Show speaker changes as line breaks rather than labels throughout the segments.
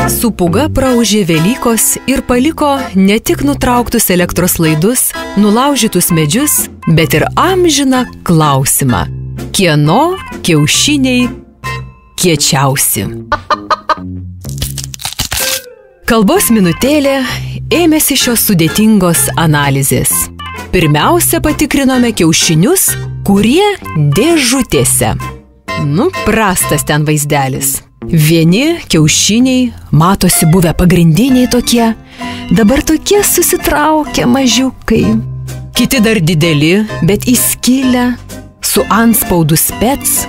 Su pūga praūžė Velykos ir paliko ne tik nutrauktus elektros laidus, nulaužytus medžius, bet ir amžiną klausimą. Kieno kiaušiniai kiečiausi? Kalbos minutėlė ėmėsi šios sudėtingos analizės. Pirmiausia, patikrinome kiaušinius, kurie dėžutėse. Prastas ten vaizdelis. Vieni kiaušiniai matosi buvę pagrindiniai tokie, dabar tokie susitraukę mažiukai. Kiti dar dideli, bet įskilę, su antspaudu spec.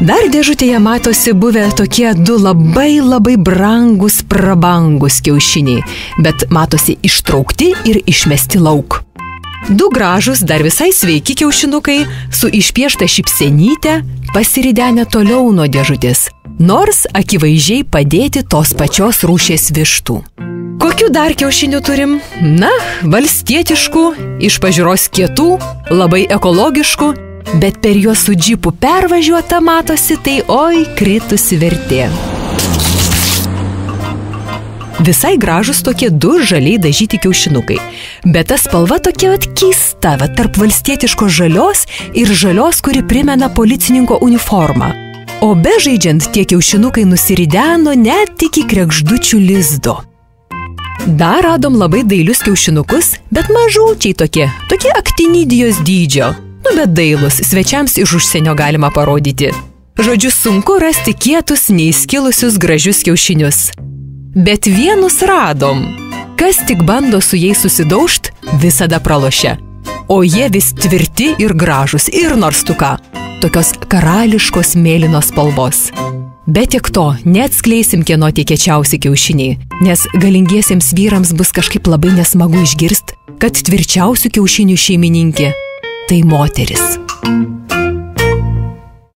Dar dėžutėje matosi buvę tokie du labai brangus, prabangus kiaušiniai, bet matosi ištraukti ir išmesti lauk. Du gražus, dar visai sveiki kiaušinukai su išpiešta šypsenyte pasiridenę toliau nuo dėžutės, nors akivaizdžiai padėti tos pačios rūšies vištų. Kokių dar kiaušinių turim? Valstietiškų, iš pažiūros kietų, labai ekologiškų, bet per juos su džipu pervažiuota matosi, tai oi kritusi vertė. Visai gražus tokie du žaliai dažyti kiaušinukai, bet ta spalva tokia keista, tarp valstietiškos žalios ir žalios, kuri primena policininko uniformą. O bežaidžiant tie kiaušinukai nusirideno net iki kregždučių lizdo. Dar radom labai dailius kiaušinukus, bet mažučiai tokie aktinidijos dydžio. Bet dailus, svečiams iš užsienio galima parodyti. Žodžiu, sunku rasti kietus, neįskilusius gražius kiaušinius. Bet vienus radom. Kas tik bando su jais susidaužt, visada pralošia. O jie vis tvirti ir gražus, ir nors tu ką. Tokios karališkos mėlynos spalvos. Bet tiek to, neatskleisim kieno tie kiečiausi kiaušiniai, nes galingiesiems vyrams bus kažkaip labai nesmagu išgirst, kad tvirčiausių kiaušinių šeimininkė tai moteris.